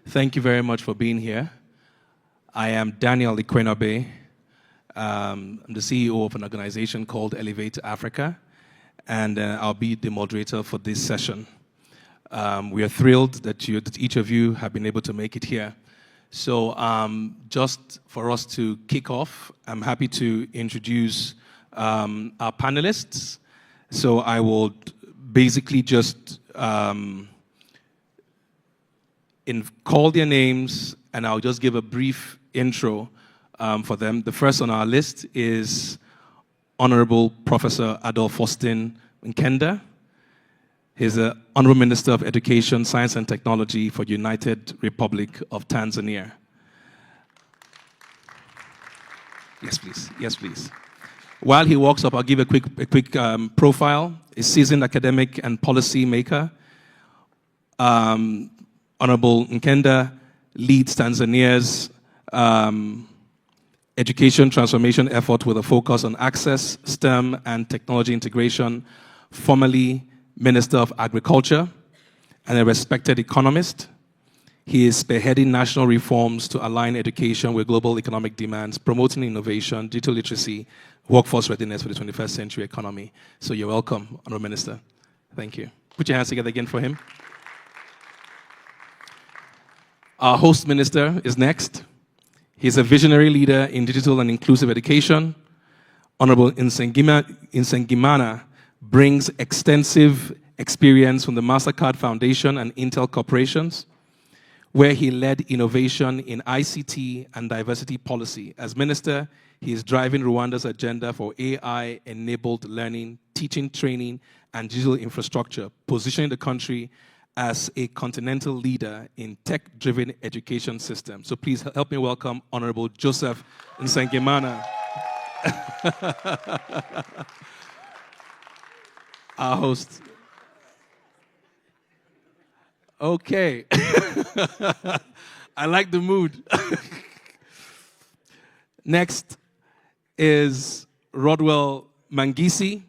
Thank you very much for being here. I am Daniel Ikuenobe. I'm the CEO of an organization called Elevate Africa, and I'll be the moderator for this session. We are thrilled that each of you have been able to make it here. So just for us to kick off, I'm happy to introduce our panelists. So I will basically just call their names, and I'll just give a brief intro for them. The first on our list is Honorable Professor Adolf Faustine Mkenda. He's the Honorable Minister of Education, Science and Technology for United Republic of Tanzania. Yes, please. Yes, please. While he walks up, I'll give a quick profile. A seasoned academic and policy maker. Honorable Mkenda leads Tanzania's education transformation effort with a focus on access, STEM, and technology integration. Formerly Minister of Agriculture and a respected economist. He is spearheading national reforms to align education with global economic demands, promoting innovation, digital literacy, workforce readiness for the 21st century economy. So you're welcome, Honorable Minister. Thank you. Put your hands together again for him. Our host minister is next. He's a visionary leader in digital and inclusive education. Honorable Nsengimana brings extensive experience from the Mastercard Foundation and Intel corporations, where he led innovation in ICT and diversity policy. As minister, he is driving Rwanda's agenda for AI-enabled learning, teaching, training, and digital infrastructure, positioning the country as a continental leader in tech-driven education systems. So please help me welcome Honorable Joseph Nsengimana. Our host. Okay. I like the mood. Next is Rodwell Mangisi,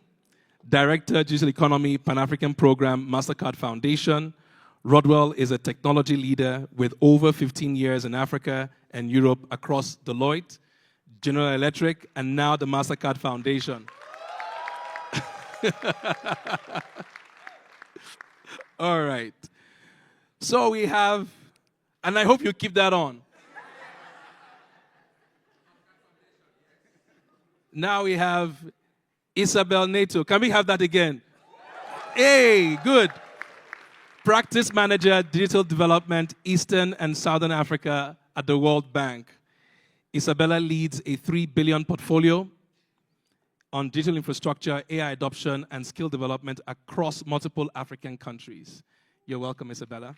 Director, Digital Economy, Pan-African Program, Mastercard Foundation. Rodwell is a technology leader with over 15 years in Africa and Europe across Deloitte, General Electric, and now the Mastercard Foundation. All right. So we have, and I hope you keep that on. Now we have Isabel Neto. Can we have that again? Hey, good. Practice Manager, Digital Development, Eastern and Southern Africa at the World Bank. Isabella leads a $3 billion portfolio on digital infrastructure, AI adoption, and skill development across multiple African countries. You're welcome, Isabella.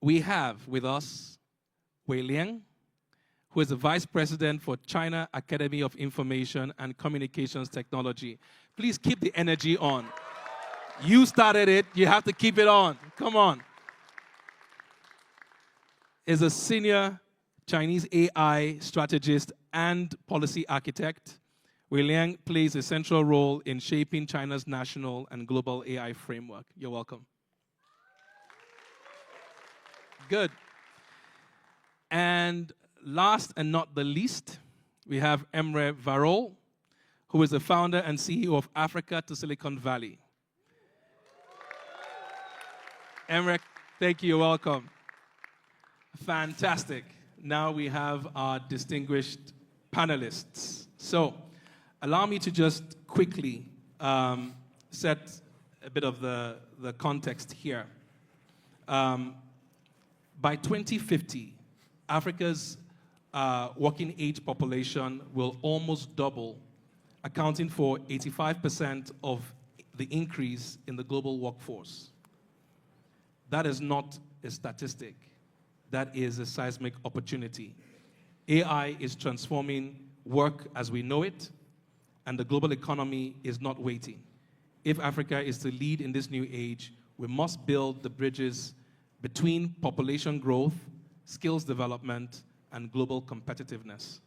We have with us Liang, who is the Vice President for China Academy of Information and Communications Technology. Please keep the energy on. You started it, you have to keep it on. Come on. Is a senior Chinese AI strategist and policy architect. Liang plays a central role in shaping China's national and global AI framework. You're welcome. Good. And last and not the least, we have Emre Varol, who is the founder and CEO of Africa to Silicon Valley. Emre, thank you. You're welcome. Fantastic. Now we have our distinguished panelists. So, allow me to just quickly set a bit of the context here. By 2050, Africa's working age population will almost double, accounting for 85% of the increase in the global workforce. That is not a statistic. That is a seismic opportunity. AI is transforming work as we know it, and the global economy is not waiting. If Africa is to lead in this new age, we must build the bridges between population growth, skills development, and global competitiveness.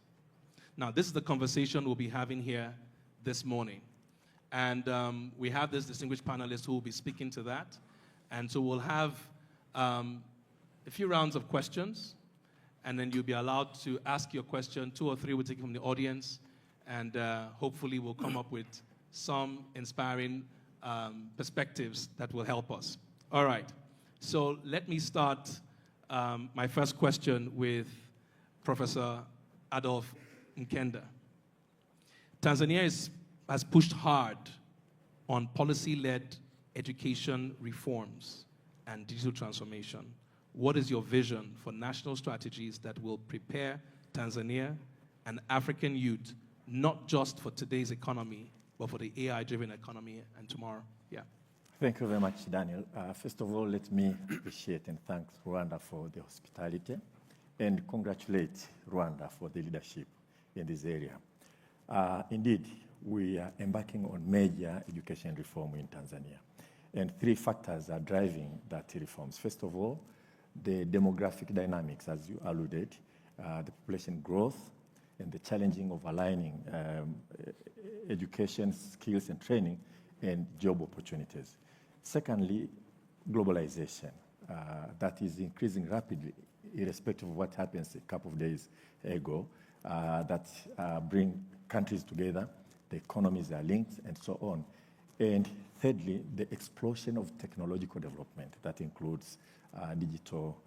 Now, this is the conversation we'll be having here this morning. And we have this distinguished panelist who will be speaking to that. And so we'll have a few rounds of questions, and then you'll be allowed to ask your question. 2 or 3 will take from the audience, and hopefully we'll come up with some inspiring perspectives that will help us. All right, so let me start my first question with Professor Adolf Mkenda. Tanzania has pushed hard on policy-led education reforms and digital transformation. What is your vision for national strategies that will prepare Tanzania and African youth, not just for today's economy, but for the AI-driven economy and tomorrow? Yeah. Thank you very much, Daniel. First of all, let me appreciate and thank Rwanda for the hospitality and congratulate Rwanda for the leadership in this area. Indeed, we are embarking on major education reform in Tanzania. And 3 factors are driving that reforms. First of all, the demographic dynamics, as you alluded, the population growth, and the challenging of aligning education, skills, and training, and job opportunities. Secondly, globalization. That is increasing rapidly, irrespective of what happens a couple of days ago, that bring countries together, the economies are linked, and so on. And thirdly, the explosion of technological development. That includes digital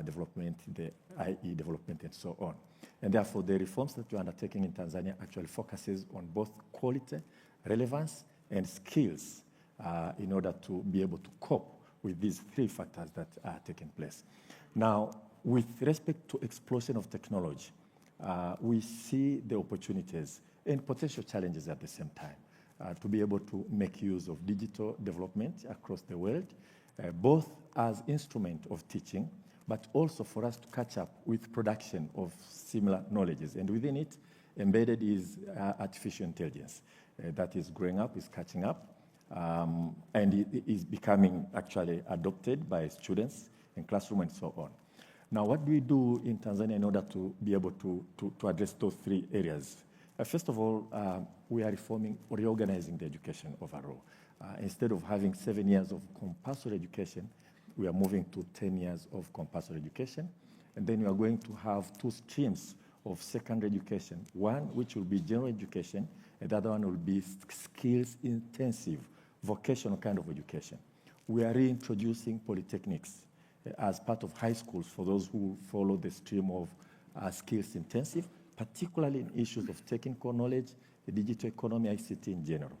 development, the IE development, and so on. And therefore, the reforms that we're undertaking in Tanzania actually focuses on both quality, relevance, and skills in order to be able to cope with these 3 factors that are taking place. Now, with respect to explosion of technology, we see the opportunities and potential challenges at the same time to be able to make use of digital development across the world, both as instrument of teaching, but also for us to catch up with production of similar knowledges. And within it, embedded is artificial intelligence that is growing up, is catching up, and it is becoming actually adopted by students in classroom and so on. Now, what do we do in Tanzania in order to be able to address those 3 areas? First of all, we are reforming or reorganizing the education overall. Instead of having 7 years of compulsory education, we are moving to 10 years of compulsory education. And then we are going to have 2 streams of secondary education, one which will be general education, and the other one will be skills-intensive, vocational kind of education. We are reintroducing polytechnics as part of high schools for those who follow the stream of skills-intensive, particularly in issues of technical knowledge, the digital economy, ICT in general.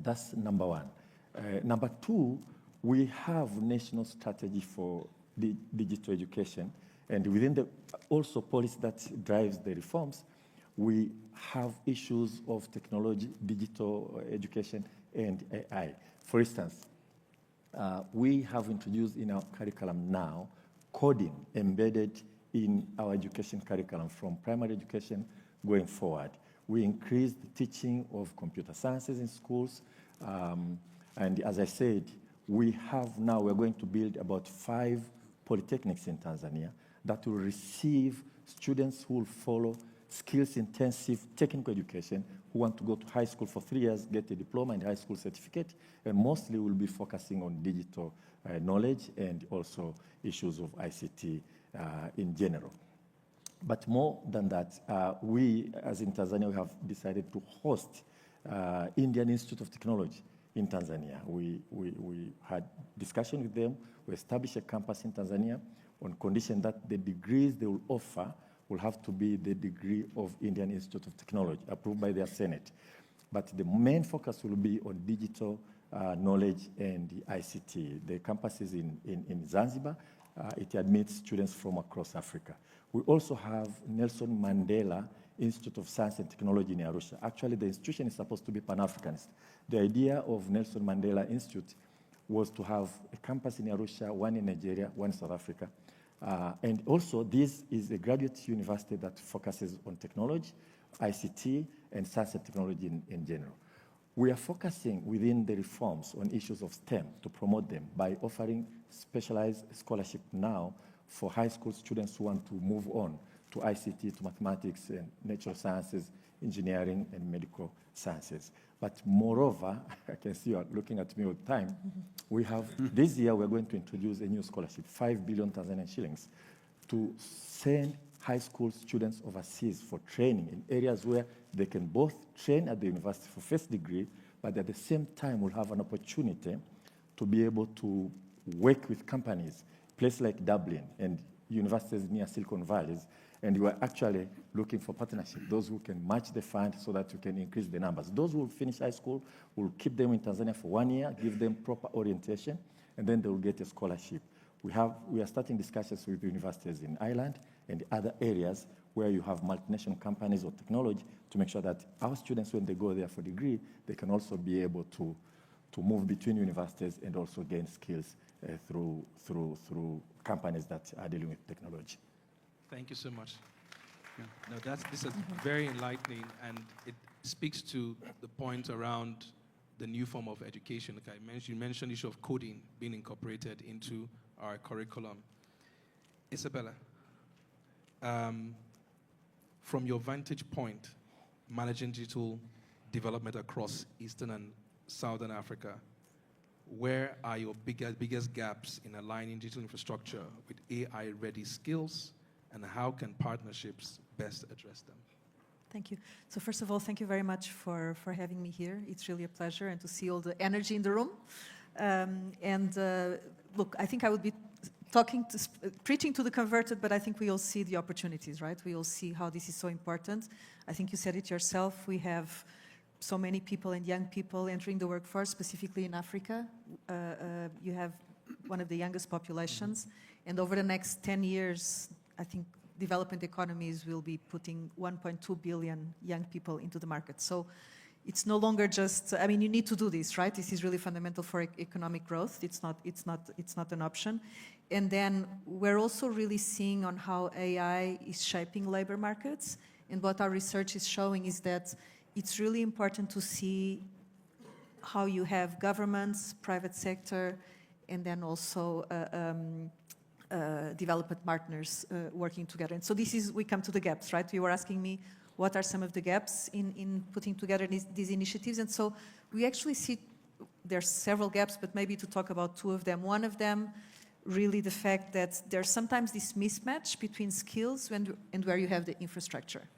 That's number 1. Number 2, we have national strategy for the digital education, and within the also policy that drives the reforms, we have issues of technology, digital education, and AI. For instance, we have introduced in our curriculum now coding embedded in our education curriculum from primary education going forward. We increased the teaching of computer sciences in schools, and as I said, we're going to build about 5 polytechnics in Tanzania that will receive students who will follow skills-intensive technical education, who want to go to high school for 3 years, get a diploma and high school certificate, and mostly will be focusing on digital knowledge and also issues of ICT in general. But more than that, we, as in Tanzania, we have decided to host Indian Institute of Technology in Tanzania. We had discussion with them. We established a campus in Tanzania on condition that the degrees they will offer will have to be the degree of Indian Institute of Technology, approved by their Senate. But the main focus will be on digital knowledge and the ICT. The campus is in Zanzibar. It admits students from across Africa. We also have Nelson Mandela Institute of Science and Technology in Arusha. Actually, the institution is supposed to be Pan-Africanist. The idea of Nelson Mandela Institute was to have a campus in Arusha, one in Nigeria, one in South Africa. And also, this is a graduate university that focuses on technology, ICT, and science and technology in general. We are focusing within the reforms on issues of STEM to promote them by offering specialized scholarship now for high school students who want to move on to ICT, to mathematics and natural sciences, engineering and medical sciences. But moreover, I can see you are looking at me all the time. We have, this year we're going to introduce a new scholarship, 5 billion Tanzanian shillings, to send high school students overseas for training in areas where they can both train at the university for first degree, but at the same time will have an opportunity to be able to work with companies, places like Dublin and universities near Silicon Valley. And we are actually looking for partnership, those who can match the fund so that we can increase the numbers. Those who will finish high school, will keep them in Tanzania for 1 year, give them proper orientation, and then they will get a scholarship. We are starting discussions with universities in Ireland and other areas where you have multinational companies or technology to make sure that our students, when they go there for degree, they can also be able to move between universities and also gain skills through companies that are dealing with technology. Thank you so much. Yeah. No, this is very enlightening, and it speaks to the point around the new form of education. Like you mentioned the issue of coding being incorporated into our curriculum. Isabella, from your vantage point, managing digital development across Eastern and Southern Africa, where are your biggest gaps in aligning digital infrastructure with AI-ready skills, and how can partnerships best address them? Thank you. So first of all, thank you very much for having me here. It's really a pleasure, and to see all the energy in the room. Look, I think I would be preaching to the converted, but I think we all see the opportunities, right? We all see how this is so important. I think you said it yourself. We have so many people and young people entering the workforce, specifically in Africa. You have one of the youngest populations, and over the next 10 years, I think development economies will be putting 1.2 billion young people into the market. So it's no longer just, I mean, you need to do this, right? This is really fundamental for economic growth. It's not an option. And then we're also really seeing on how AI is shaping labor markets. And what our research is showing is that it's really important to see how you have governments, private sector, and then also development partners working together. And so we come to the gaps, right? You were asking me what are some of the gaps in putting together these initiatives. And so we actually see there's several gaps, but maybe to talk about two of them. One of them, really the fact that there's sometimes this mismatch between skills and where you have the infrastructure.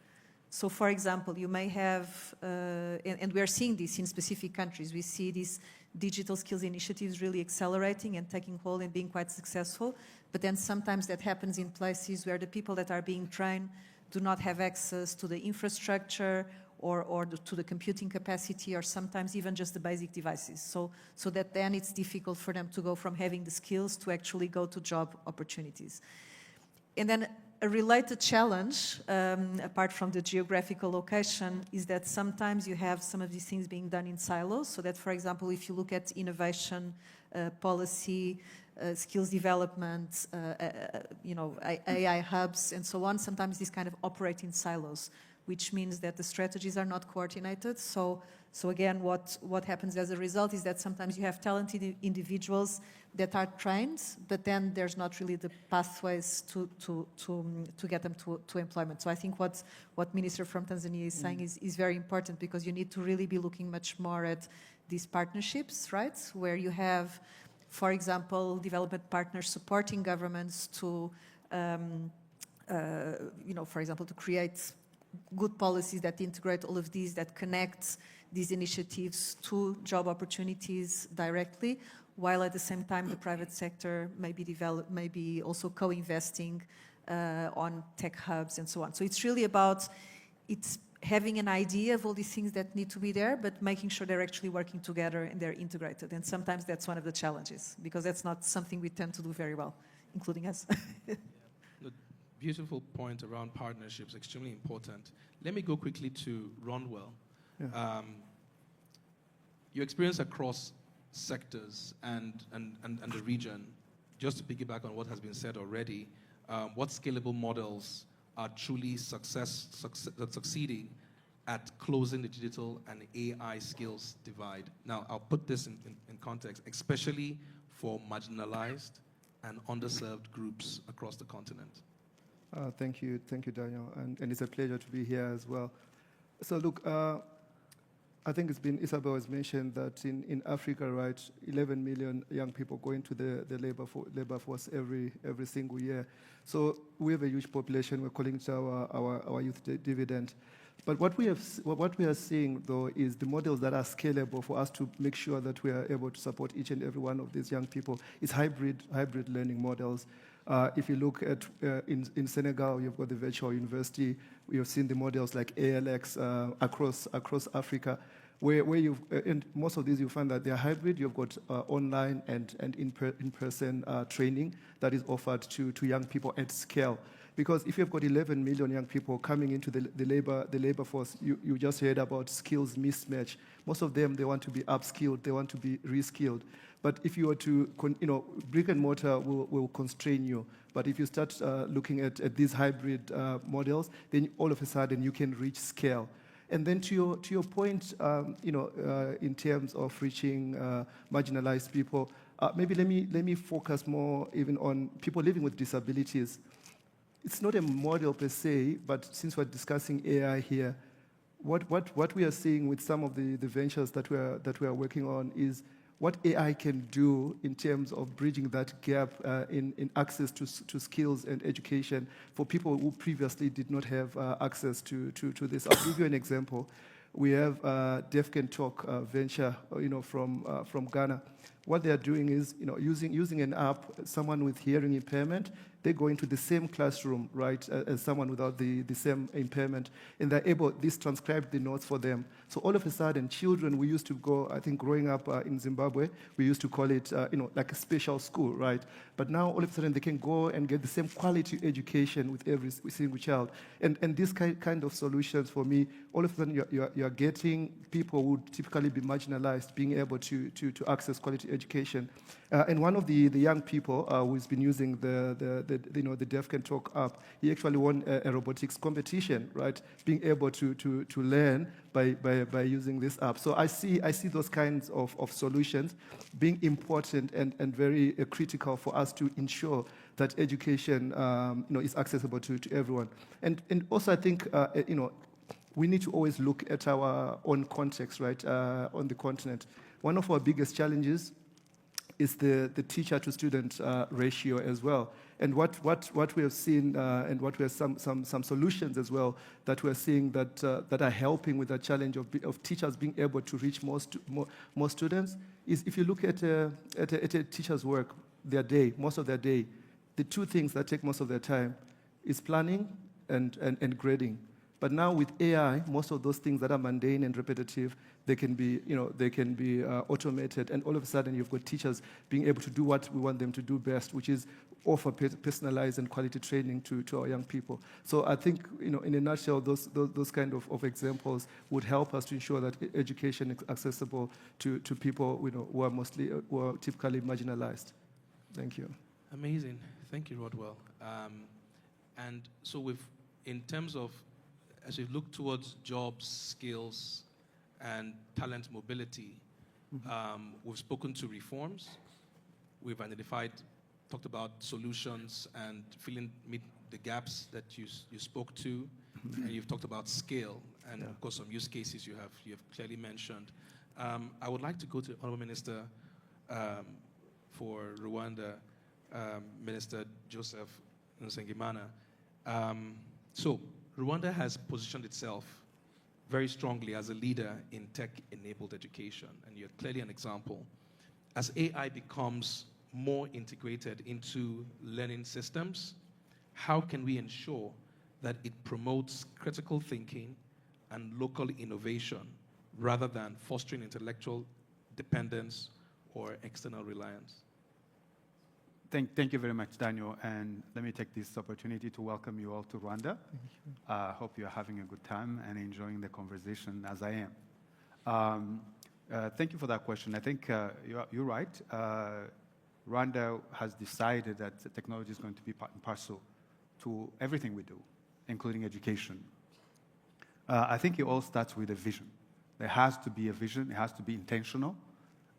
So for example, you may have, and we are seeing this in specific countries, we see these digital skills initiatives really accelerating and taking hold and being quite successful. But then sometimes that happens in places where the people that are being trained do not have access to the infrastructure or to the computing capacity, or sometimes even just the basic devices. So that then it's difficult for them to go from having the skills to actually go to job opportunities. And then a related challenge, apart from the geographical location, is that sometimes you have some of these things being done in silos. So that, for example, if you look at innovation, policy, skills development, AI hubs, and so on, sometimes these kind of operate in silos, which means that the strategies are not coordinated. So again, what happens as a result is that sometimes you have talented individuals that are trained, but then there's not really the pathways to get them to employment. So I think what Minister from Tanzania is saying is very important, because you need to really be looking much more at these partnerships, right? Where you have, for example, development partners supporting governments to, for example, to create good policies that integrate all of these, that connect these initiatives to job opportunities directly, while at the same time the private sector may be also co-investing on tech hubs and so on. So it's really about having an idea of all these things that need to be there, but making sure they're actually working together and they're integrated. And sometimes that's one of the challenges, because that's not something we tend to do very well, including us. The beautiful point around partnerships, extremely important. Let me go quickly to Rodwell. Yeah. Your experience across sectors and the region, just to piggyback on what has been said already, what scalable models are truly succeeding at closing the digital and AI skills divide? Now, I'll put this in context, especially for marginalized and underserved groups across the continent. Thank you, Daniel, and it's a pleasure to be here as well. So look, I think it's been, Isabel has mentioned that in Africa, right, 11 million young people go into the labor force every single year. So we have a huge population. We're calling it our youth dividend. But what we are seeing, though, is the models that are scalable for us to make sure that we are able to support each and every one of these young people is hybrid learning models. If you look at in Senegal, you've got the virtual university. We have seen the models like ALX across Africa, where you've and most of these you find that they're hybrid. You've got online and in-person training that is offered to young people at scale. Because if you've got 11 million young people coming into the labor force, you just heard about skills mismatch. Most of them, they want to be upskilled, they want to be reskilled. But if you were to, brick and mortar will constrain you. But if you start looking at these hybrid models, then all of a sudden you can reach scale. And then to your point, in terms of reaching marginalized people, maybe let me focus more even on people living with disabilities. It's not a model per se, but since we're discussing AI here, what we are seeing with some of the ventures that we are working on is what AI can do in terms of bridging that gap in access to skills and education for people who previously did not have access to this. I'll give you an example. We have Deaf Can Talk venture, from Ghana. What they are doing is, using an app, someone with hearing impairment, they go into the same classroom, right, as someone without the same impairment, and they're able, this transcribe the notes for them. So all of a sudden, children, we used to go, I think growing up in Zimbabwe, we used to call it, like a special school, right? But now all of a sudden they can go and get the same quality education with every single child. And this kind of solutions for me, all of a sudden you're getting people who would typically be marginalized being able to access quality education. And one of the young people who's been using the Deaf Can Talk app, he actually won a robotics competition, right? Being able to learn by using this app. So I see those kinds of solutions being important and very critical for us to ensure that education is accessible to everyone. And also I think we need to always look at our own context, right, on the continent. One of our biggest challenges is the teacher to student ratio as well. And what we have seen, and what we have some solutions as well that we're seeing that are helping with the challenge of teachers being able to reach more students is if you look at a teacher's work, most of their day, the two things that take most of their time is planning and grading. But now with AI, most of those things that are mundane and repetitive, they can be automated, and all of a sudden you've got teachers being able to do what we want them to do best, which is offer personalized and quality training to our young people. So I think, in a nutshell, those kind of examples would help us to ensure that education is accessible to people who are typically marginalized. Thank you. Amazing. Thank you, Rodwell. And so in terms of, as we look towards jobs, skills, and talent mobility, we've spoken to reforms. We've talked about solutions and meet the gaps that you spoke to, and you've talked about scale, and of course some use cases you have clearly mentioned. I would like to go to Honourable Minister for Rwanda, Minister Joseph Nsengimana. So Rwanda has positioned itself very strongly as a leader in tech-enabled education, and you're clearly an example. As AI becomes more integrated into learning systems, how can we ensure that it promotes critical thinking and local innovation rather than fostering intellectual dependence or external reliance? Thank you very much, Daniel, and let me take this opportunity to welcome you all to Rwanda. Hope you're having a good time and enjoying the conversation as I am. Thank you for that question. I think you're right. Rwanda has decided that technology is going to be part and parcel to everything we do, including education. I think it all starts with a vision. There has to be a vision, it has to be intentional,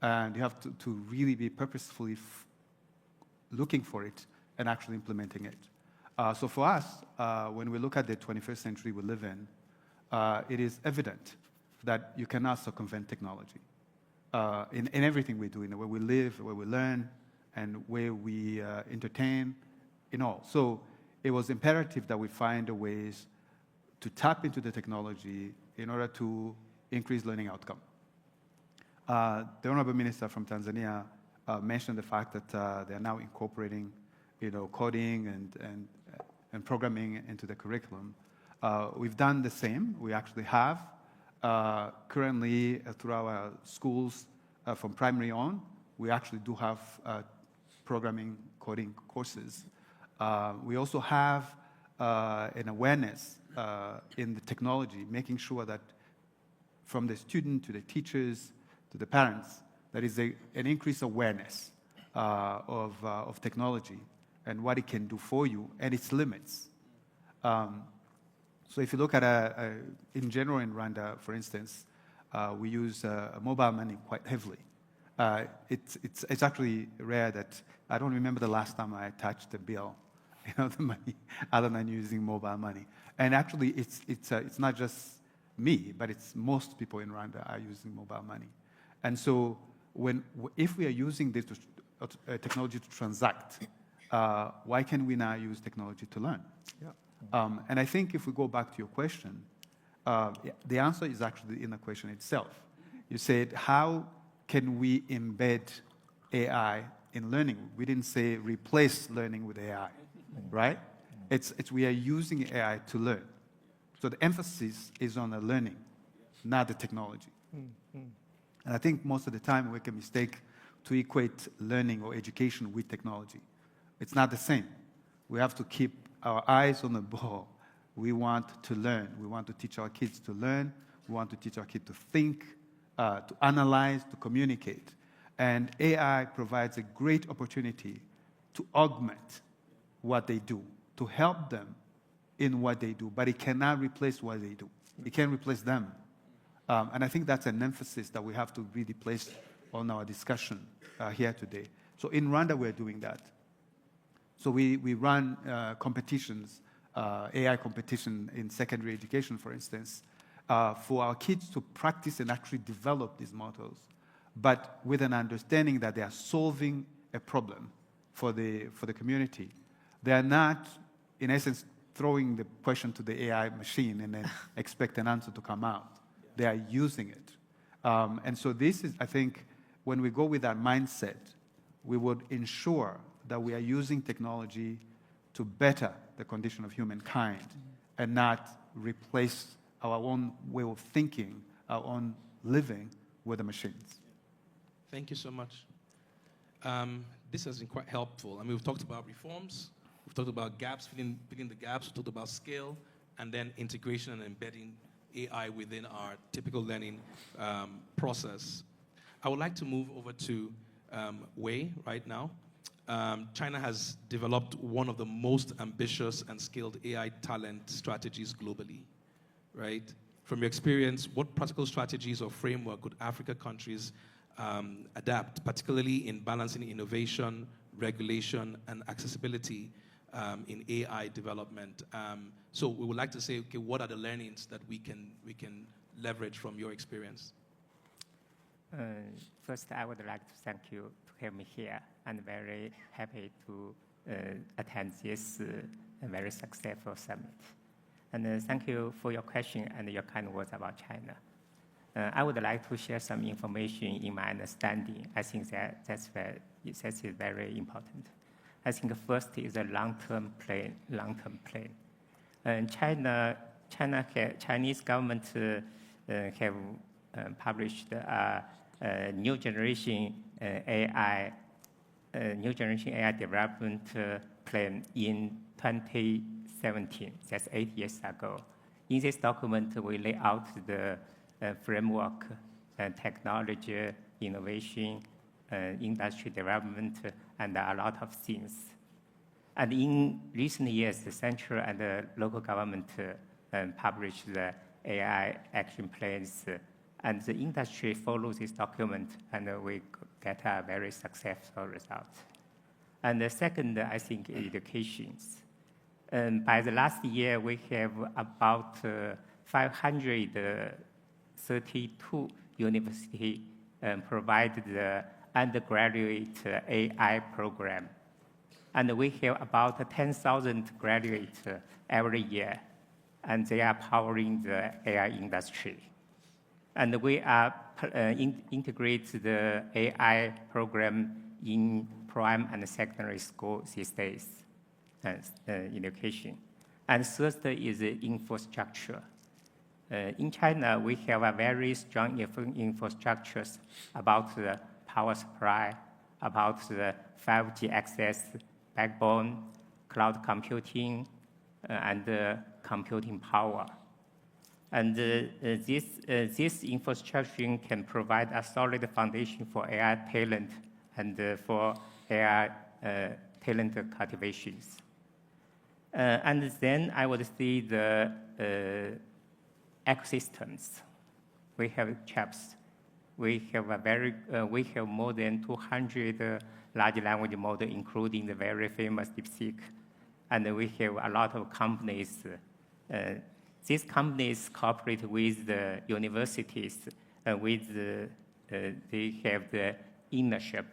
and you have to really be purposefully looking for it and actually implementing it. So for us, when we look at the 21st century we live in, it is evident that you cannot circumvent technology in everything we do, in the way we live, where we learn, and where we entertain, in all. So it was imperative that we find ways to tap into the technology in order to increase learning outcome. The Honorable Minister from Tanzania mentioned the fact that they are now incorporating, coding and programming into the curriculum. We've done the same. We actually have currently through our schools from primary on. We actually do have programming coding courses. We also have an awareness in the technology, making sure that from the student to the teachers to the parents, there is an increased awareness of technology and what it can do for you and its limits. So if you look at, in general in Rwanda, for instance, we use mobile money quite heavily. It's actually rare that I don't remember the last time I touched a bill, the money, other than using mobile money. And actually, it's not just me, but it's most people in Rwanda are using mobile money. And so if we are using this technology to transact, why can we not use technology to learn? Yeah. And I think if we go back to your question, the answer is actually in the question itself. You said, how can we embed AI in learning? We didn't say replace learning with AI, right? It's we are using AI to learn. So the emphasis is on the learning, not the technology. And I think most of the time we make a mistake to equate learning or education with technology. It's not the same. We have to keep our eyes on the ball. We want to learn. We want to teach our kids to learn. We want to teach our kids to think, to analyze, to communicate. And AI provides a great opportunity to augment what they do, to help them in what they do, but it cannot replace what they do. It can't replace them. And I think that's an emphasis that we have to really place on our discussion here today. So in Rwanda, we're doing that. So we run competitions, AI competition in secondary education, for instance, for our kids to practice and actually develop these models, but with an understanding that they are solving a problem for the community. They are not, in essence, throwing the question to the AI machine and then expect an answer to come out. They are using it. And so this is, I think, when we go with that mindset, we would ensure that we are using technology to better the condition of humankind and not replace our own way of thinking, our own living with the machines. Thank you so much. This has been quite helpful. I mean, we've talked about reforms, we've talked about gaps, filling the gaps, we've talked about scale, and then integration and embedding AI within our typical learning process. I would like to move over to Wei right now. China has developed one of the most ambitious and skilled AI talent strategies globally, right? From your experience, what practical strategies or framework could Africa countries adapt, particularly in balancing innovation, regulation, and accessibility in AI development? So we would like to say, okay, what are the learnings that we can leverage from your experience? First, I would like to thank you to have me here. I'm very happy to attend this very successful summit. And thank you for your question and your kind words about China. I would like to share some information in my understanding. I think that's very important. I think first is a long-term plan. And Chinese government have published a new generation AI development plan in 2017. That's 8 years ago. In this document, we lay out the framework, technology, innovation, industry development, and a lot of things. And in recent years, the central and the local government published the AI action plans, and the industry follows this document, and we get a very successful result. And the second, I think, education. By the last year, we have about 500 32 universities provide the undergraduate AI program. And we have about 10,000 graduates every year, and they are powering the AI industry. And we are integrate the AI program in prime and secondary school these days, education. And third is the infrastructure. In China, we have a very strong infrastructures about the power supply, about the 5G access backbone, cloud computing, and computing power. And this infrastructure can provide a solid foundation for AI talent and for AI talent cultivations. And then I would say the ecosystems. We have CHAPS. We have more than 200 large language models, including the very famous DeepSeek. And we have a lot of companies. These companies cooperate with the universities, they have the internship.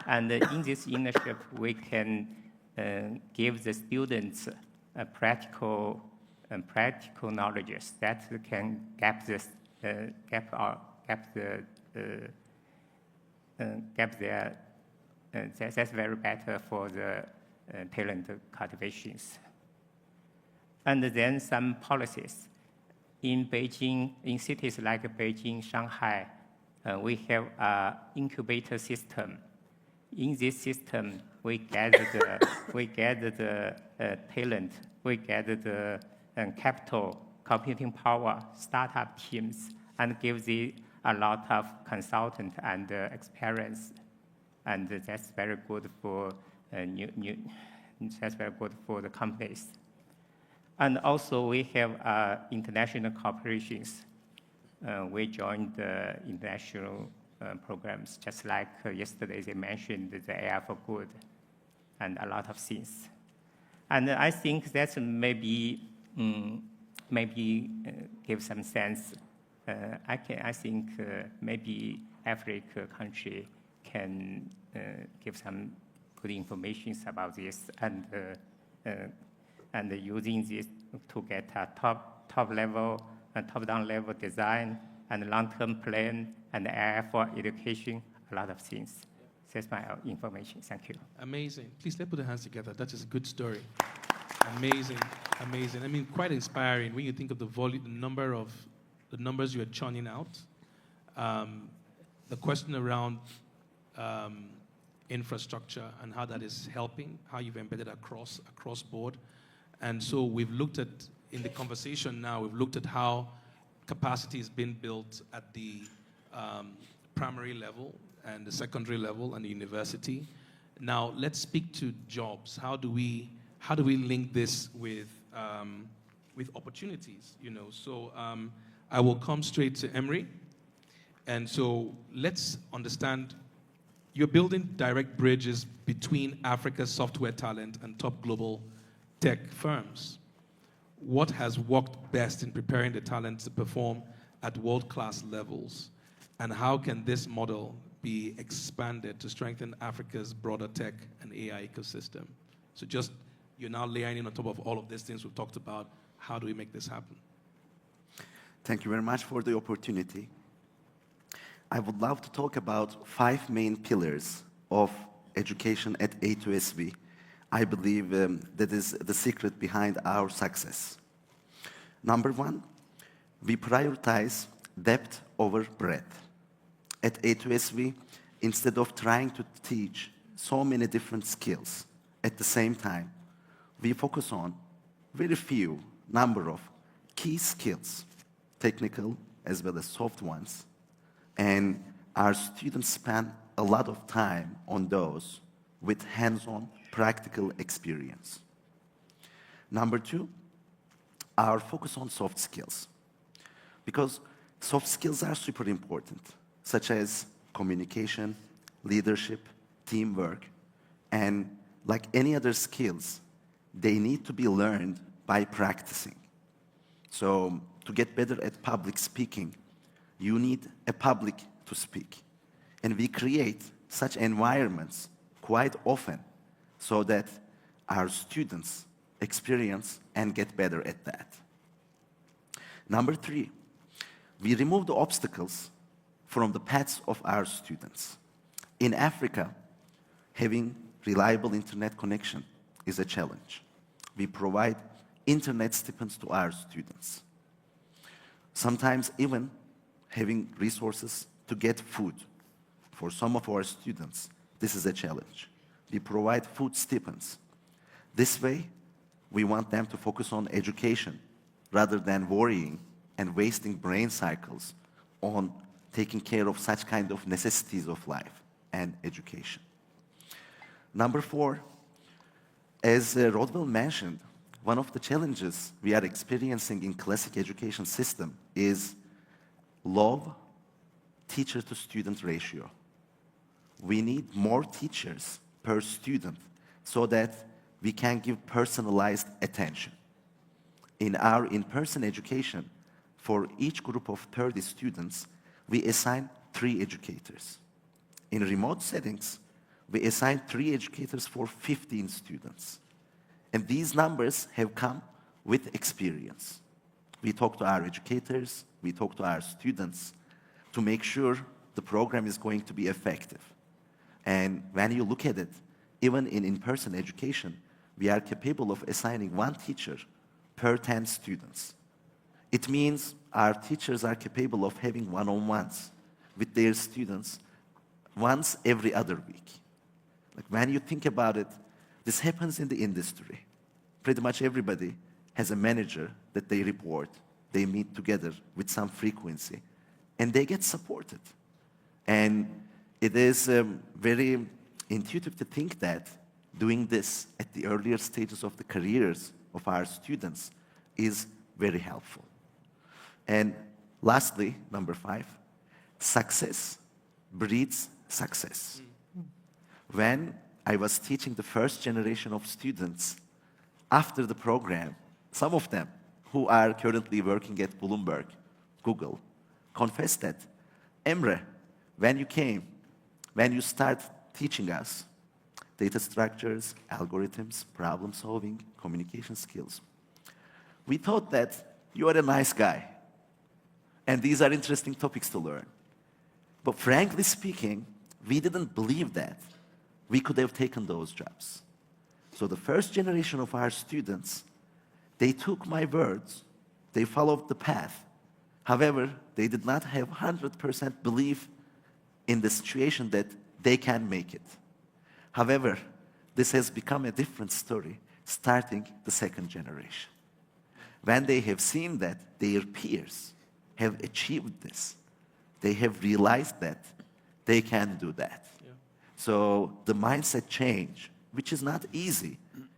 And in this internship, we can give the students practical knowledge that can gap their. That's very better for the talent cultivations. And then some policies. In Beijing, in cities like Beijing, Shanghai, we have an incubator system. In this system, we gather the talent, we gather the capital, computing power, startup teams, and give them a lot of consultant and experience. And that's very good for that's very good for the companies. And also, we have international cooperations. We joined the international programs, just like yesterday they mentioned the AI for Good and a lot of things. And I think that's maybe give some sense. I think maybe Africa country can give some good information about this and using this to get a top level and top-down level design and long-term plan and AI for education, a lot of things. That's my information. Thank you. Amazing. Please, let's put our hands together. That is a good story. Amazing, amazing. I mean, quite inspiring when you think of the volume, the numbers you are churning out. The question around infrastructure and how that is helping, how you've embedded across board. And so we've looked at, in the conversation now, we've looked at how capacity is being built at the primary level and the secondary level and the university. Now let's speak to jobs. How do we link this with opportunities? You know, so I will come straight to Emre. And so let's understand. You're building direct bridges between Africa's software talent and top global tech firms. What has worked best in preparing the talent to perform at world-class levels? And how can this model be expanded to strengthen Africa's broader tech and AI ecosystem? So just, you're now layering in on top of all of these things we've talked about. How do we make this happen? Thank you very much for the opportunity. I would love to talk about 5 main pillars of education at A2SV. I believe that is the secret behind our success. Number 1, we prioritize depth over breadth. At A2SV, instead of trying to teach so many different skills at the same time, we focus on very few number of key skills, technical as well as soft ones, and our students spend a lot of time on those with hands-on practical experience. Number 2, our focus on soft skills. Because soft skills are super important, such as communication, leadership, teamwork, and like any other skills, they need to be learned by practicing. So to get better at public speaking, you need a public to speak. And we create such environments quite often so that our students experience and get better at that. Number 3, we remove the obstacles from the paths of our students. In Africa, having reliable internet connection is a challenge. We provide internet stipends to our students. Sometimes even having resources to get food. For some of our students, this is a challenge. We provide food stipends. This way, we want them to focus on education rather than worrying and wasting brain cycles on taking care of such kind of necessities of life and education. Number 4, as Rodwell mentioned, one of the challenges we are experiencing in classic education system is low teacher-to-student ratio. We need more teachers per student so that we can give personalized attention. In our in-person education, for each group of 30 students, we assign 3 educators. In remote settings, we assign 3 educators for 15 students. And these numbers have come with experience. We talk to our educators, we talk to our students to make sure the program is going to be effective. And when you look at it, even in in-person education, we are capable of assigning 1 teacher per 10 students. It means our teachers are capable of having one-on-ones with their students once every other week. Like when you think about it, this happens in the industry. Pretty much everybody has a manager that they report, they meet together with some frequency, and they get supported. And it is very intuitive to think that doing this at the earlier stages of the careers of our students is very helpful. And lastly, number 5, success breeds success. When I was teaching the first generation of students after the program, some of them who are currently working at Bloomberg, Google, confessed that, Emre, when you came, when you start teaching us data structures, algorithms, problem solving, communication skills, we thought that you are a nice guy. And these are interesting topics to learn. But frankly speaking, we didn't believe that we could have taken those jobs. So the first generation of our students, they took my words, they followed the path. However, they did not have 100% belief in the situation that they can make it. However, this has become a different story starting the second generation. When they have seen that their peers have achieved this, they have realized that they can do that. Yeah. So the mindset change, which is not easy,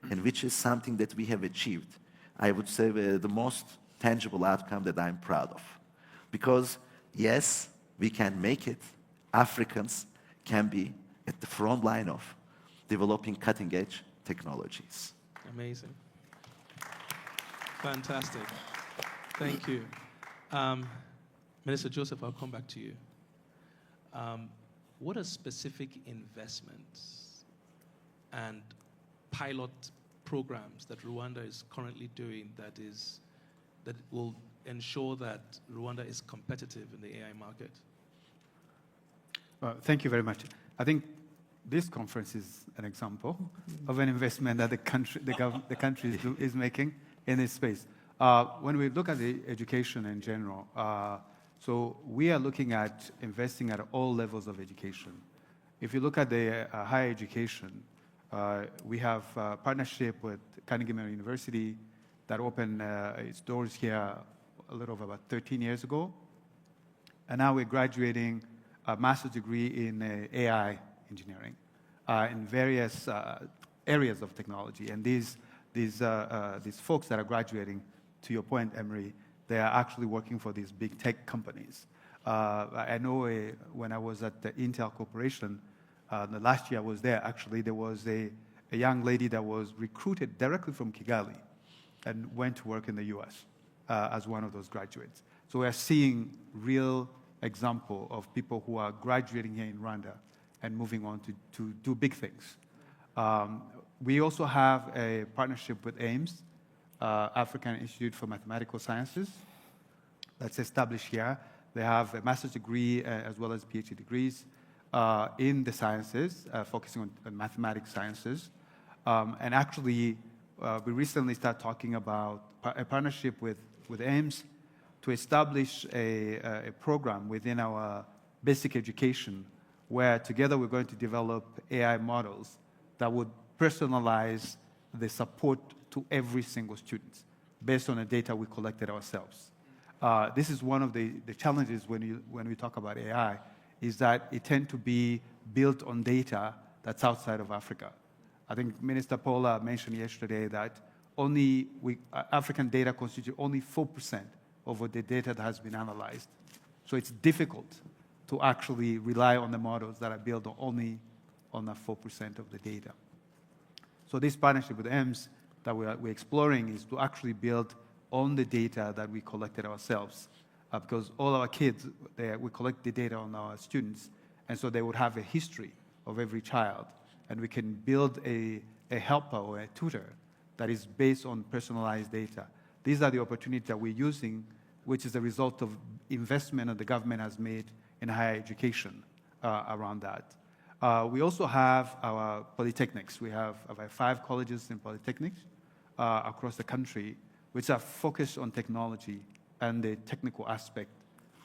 and which is something that we have achieved, I would say the most tangible outcome that I'm proud of. Because yes, we can make it. Africans can be at the front line of developing cutting-edge technologies. Amazing. Fantastic. Thank you. Minister Joseph, I'll come back to you. What are specific investments and pilot programs that Rwanda is currently doing that will ensure that Rwanda is competitive in the AI market? Thank you very much. I think this conference is an example of an investment that the country is making in this space. When we look at the education in general, so we are looking at investing at all levels of education. If you look at the higher education, we have a partnership with Carnegie Mellon University that opened its doors here a little over about 13 years ago. And now we're graduating a master's degree in AI engineering in various areas of technology. And these folks that are graduating, to your point, Emre, they are actually working for these big tech companies. I know when I was at the Intel Corporation, the last year I was there, actually, there was a young lady that was recruited directly from Kigali and went to work in the US as one of those graduates. So we're seeing real example of people who are graduating here in Rwanda and moving on to do big things. We also have a partnership with AIMS, African Institute for Mathematical Sciences, that's established here. They have a master's degree as well as PhD degrees in the sciences, focusing on mathematics sciences. And actually, we recently started talking about a partnership with AIMS to establish a program within our basic education where together we're going to develop AI models that would personalize the support to every single student based on the data we collected ourselves. This is one of the challenges when we talk about AI, is that it tends to be built on data that's outside of Africa. I think Minister Paula mentioned yesterday that African data constitute only 4% of the data that has been analyzed. So it's difficult to actually rely on the models that are built only on the 4% of the data. So this partnership with EMS that we're exploring is to actually build on the data that we collected ourselves. Because all our kids, we collect the data on our students, and so they would have a history of every child. And we can build a helper or a tutor that is based on personalized data. These are the opportunities that we're using, which is a result of investment that the government has made in higher education around that. We also have our polytechnics. We have about 5 colleges in polytechnics across the country, which are focused on technology and the technical aspect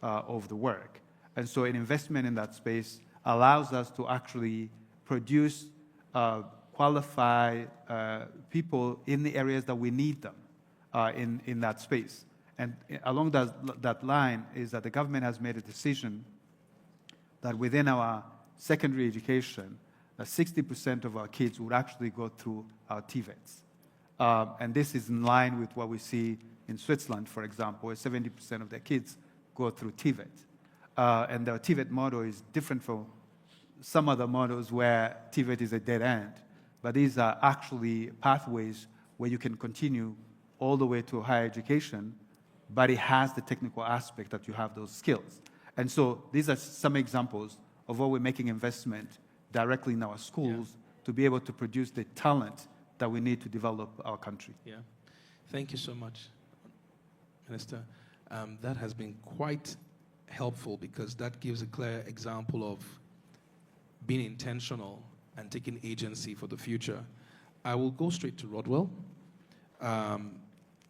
of the work. And so an investment in that space allows us to actually produce qualified people in the areas that we need them in that space. And along that line is that the government has made a decision that within our secondary education, 60% of our kids would actually go through our TVETs. And this is in line with what we see in Switzerland, for example, where 70% of their kids go through TVET. And the TVET model is different from some other models where TVET is a dead end. But these are actually pathways where you can continue all the way to higher education, but it has the technical aspect that you have those skills. And so these are some examples of what we're making investment directly in our schools to be able to produce the talent that we need to develop our country. Yeah. Thank you so much, Minister. That has been quite helpful because that gives a clear example of being intentional and taking agency for the future. I will go straight to Rodwell.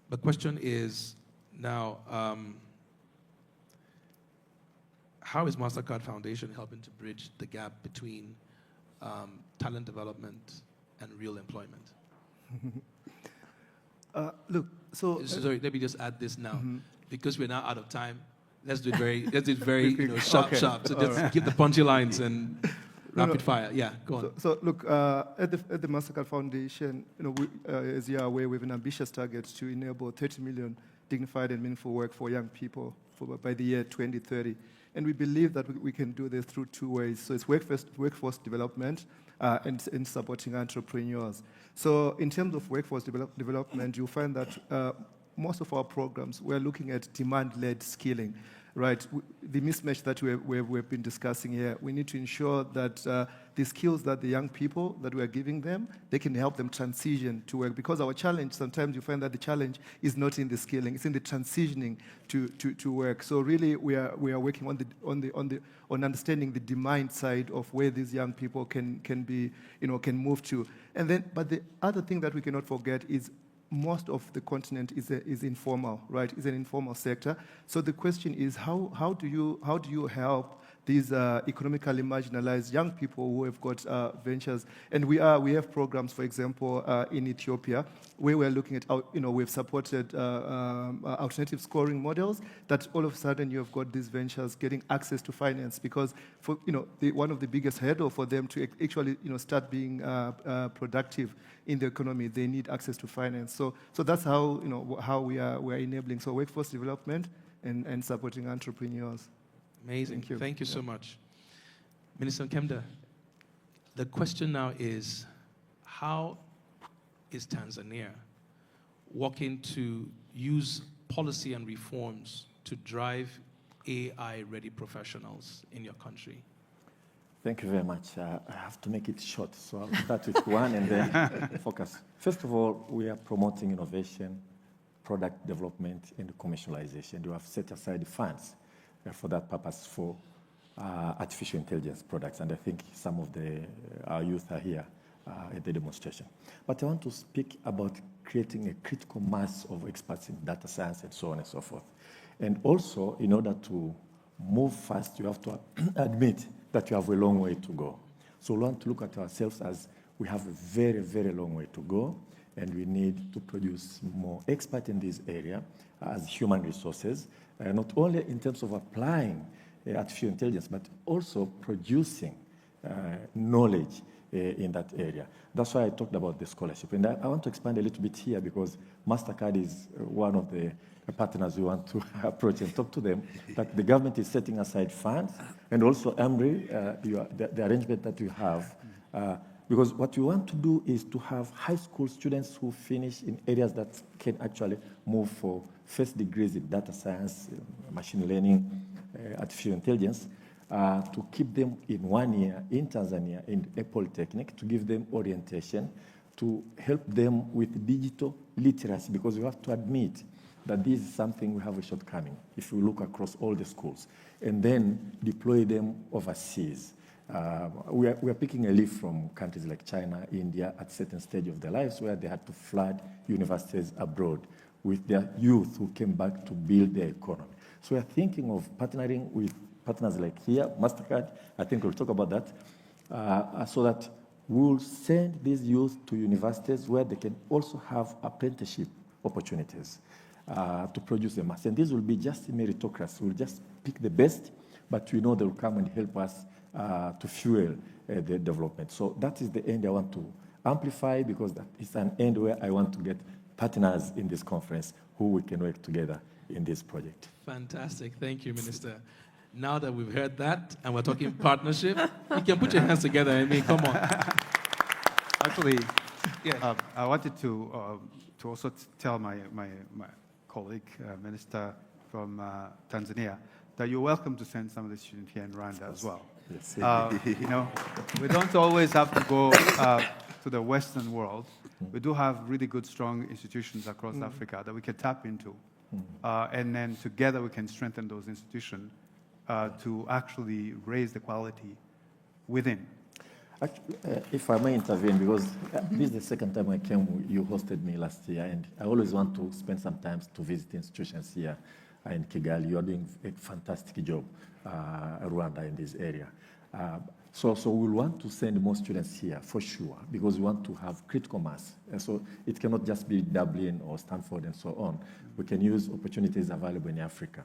The question is now, how is Mastercard Foundation helping to bridge the gap between talent development and real employment? Look, sorry, let me just add this now. Because we're now out of time, let's do it very sharp. So just give the punchy lines and rapid fire. Yeah, go on. So look, at the Mastercard Foundation, we, as you are aware, we have an ambitious target to enable 30 million dignified and meaningful work for young people by the year 2030. And we believe that we can do this through 2 ways. So it's workforce development and supporting entrepreneurs. So in terms of workforce development, you'll find that most of our programs, we're looking at demand-led skilling, right? The mismatch that we've been discussing here, we need to ensure that the skills that the young people that we're giving them, they can help them transition to work. Because our challenge, sometimes you find that the challenge is not in the skilling, it's in the transitioning to work. So really, we are working on understanding the demand side of where these young people can move to. And then, but the other thing that we cannot forget is most of the continent is informal, right? Is an informal sector. So the question is, how do you help these economically marginalized young people who have got ventures? And we have programs, for example, in Ethiopia, where we're looking at, we've supported alternative scoring models that all of a sudden you have got these ventures getting access to finance because one of the biggest hurdle for them to actually start being productive in the economy, they need access to finance. So that's how we are enabling workforce development and supporting entrepreneurs. Amazing. Thank you so much. Minister Mkenda, the question now is, how is Tanzania working to use policy and reforms to drive AI-ready professionals in your country? Thank you very much. I have to make it short, so I'll start with one and then focus. First of all, we are promoting innovation, product development, and commercialization. We have set aside funds for that purpose for artificial intelligence products, and I think some of our youth are here at the demonstration. But I want to speak about creating a critical mass of experts in data science and so on and so forth. And also, in order to move fast, you have to admit that you have a long way to go. So we want to look at ourselves as we have a very, very long way to go, and we need to produce more experts in this area as human resources, not only in terms of applying artificial intelligence, but also producing knowledge in that area. That's why I talked about the scholarship. And I want to expand a little bit here because Mastercard is one of the partners we want to approach and talk to them, that the government is setting aside funds, and also Emre, the arrangement that you have, because what we want to do is to have high school students who finish in areas that can actually move for first degrees in data science, machine learning, artificial intelligence, to keep them in 1 year in Tanzania in a polytechnic, to give them orientation, to help them with digital literacy, because we have to admit that this is something we have a shortcoming if we look across all the schools, and then deploy them overseas. We are picking a leaf from countries like China, India, at certain stage of their lives where they had to flood universities abroad with their youth who came back to build their economy. So we are thinking of partnering with partners like here, Mastercard, I think we'll talk about that, so that we'll send these youth to universities where they can also have apprenticeship opportunities to produce a mass. And this will be just a meritocracy. We'll just pick the best, but we know they will come and help us to fuel the development. So that is the end I want to amplify, because that is an end where I want to get partners in this conference who we can work together in this project. Fantastic. Thank you, Minister. Now that we've heard that and we're talking partnership, you can put your hands together. I mean, come on. Actually, Yeah. I wanted to also tell my colleague, Minister from Tanzania, that you're welcome to send some of the students here in Rwanda as well. Yes. You know, we don't always have to go to the Western world. We do have really good, strong institutions across Africa that we can tap into. And then together we can strengthen those institutions to actually raise the quality within. Actually, if I may intervene, because this is the second time I came, you hosted me last year, and I always want to spend some time to visit institutions here in Kigali. You are doing a fantastic job, Rwanda, in this area. So we'll want to send more students here, for sure, because we want to have critical mass. And so it cannot just be Dublin or Stanford and so on. We can use opportunities available in Africa.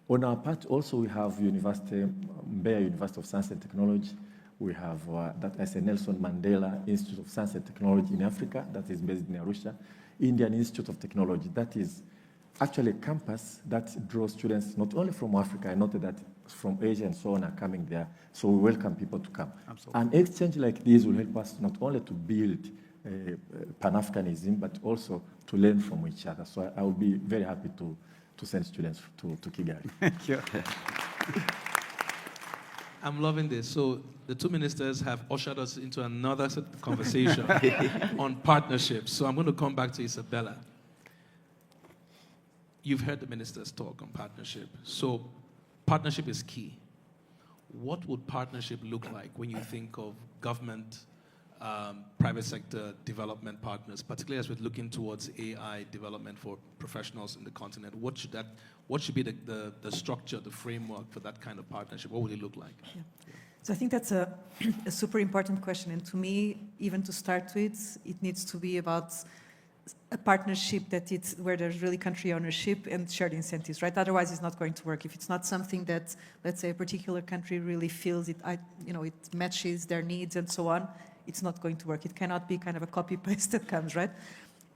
On our part, also, we have Mbeya University of Science and Technology. We have that is a Nelson Mandela Institute of Science and Technology in Africa, that is based in Arusha. Indian Institute of Technology, that is actually a campus that draws students not only from Africa, I noted that from Asia and so on are coming there, so we welcome people to come. Absolutely. An exchange like this will help us not only to build Pan-Africanism, but also to learn from each other. So I will be very happy to send students to Kigali. Thank you. I'm loving this. So the two ministers have ushered us into another conversation on partnerships. So I'm going to come back to Isabella. You've heard the ministers talk on partnership. So partnership is key. What would partnership look like when you think of government, private sector development partners, particularly as we're looking towards AI development for professionals in the continent? What should be the structure, the framework for that kind of partnership? What would it look like? Yeah. So I think that's a super important question. And to me, even to start with, it needs to be about a partnership where there's really country ownership and shared incentives, right? Otherwise, it's not going to work. If it's not something that, let's say, a particular country really feels it matches their needs and so on, it's not going to work. It cannot be kind of a copy-paste that comes, right?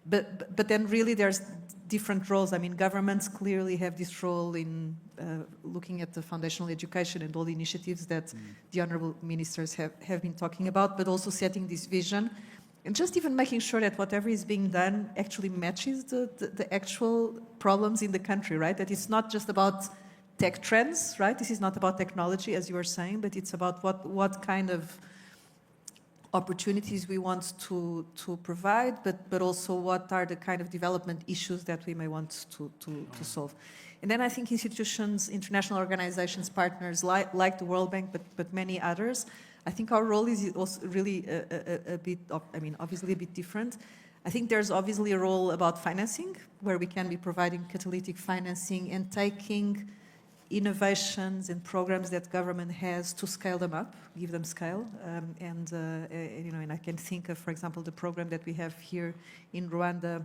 But then really there's different roles. I mean, governments clearly have this role in looking at the foundational education and all the initiatives that the honorable ministers have been talking about, but also setting this vision and just even making sure that whatever is being done actually matches the actual problems in the country, right? That it's not just about tech trends, right? This is not about technology, as you were saying, but it's about what kind of opportunities we want to provide, but also what are the kind of development issues that we may want to solve. And then I think institutions, international organizations, partners like the World Bank, but many others, I think our role is also really a bit, obviously a bit different. I think there's obviously a role about financing, where we can be providing catalytic financing and taking innovations and programs that government has to scale them up, give them scale. And I can think of, for example, the program that we have here in Rwanda,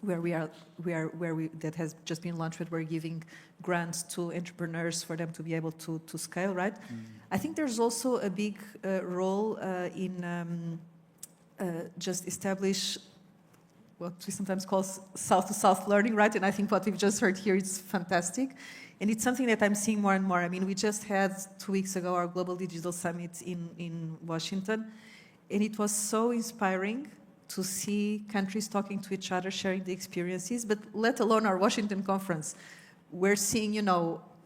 that has just been launched, where we're giving grants to entrepreneurs for them to be able to scale, right? I think there's also a big role in just establish what we sometimes call south-to-south learning, right? And I think what we've just heard here is fantastic. And it's something that I'm seeing more and more. I mean, we just had 2 weeks ago our Global Digital Summit in Washington, and it was so inspiring to see countries talking to each other, sharing the experiences, but let alone our Washington conference. We're seeing,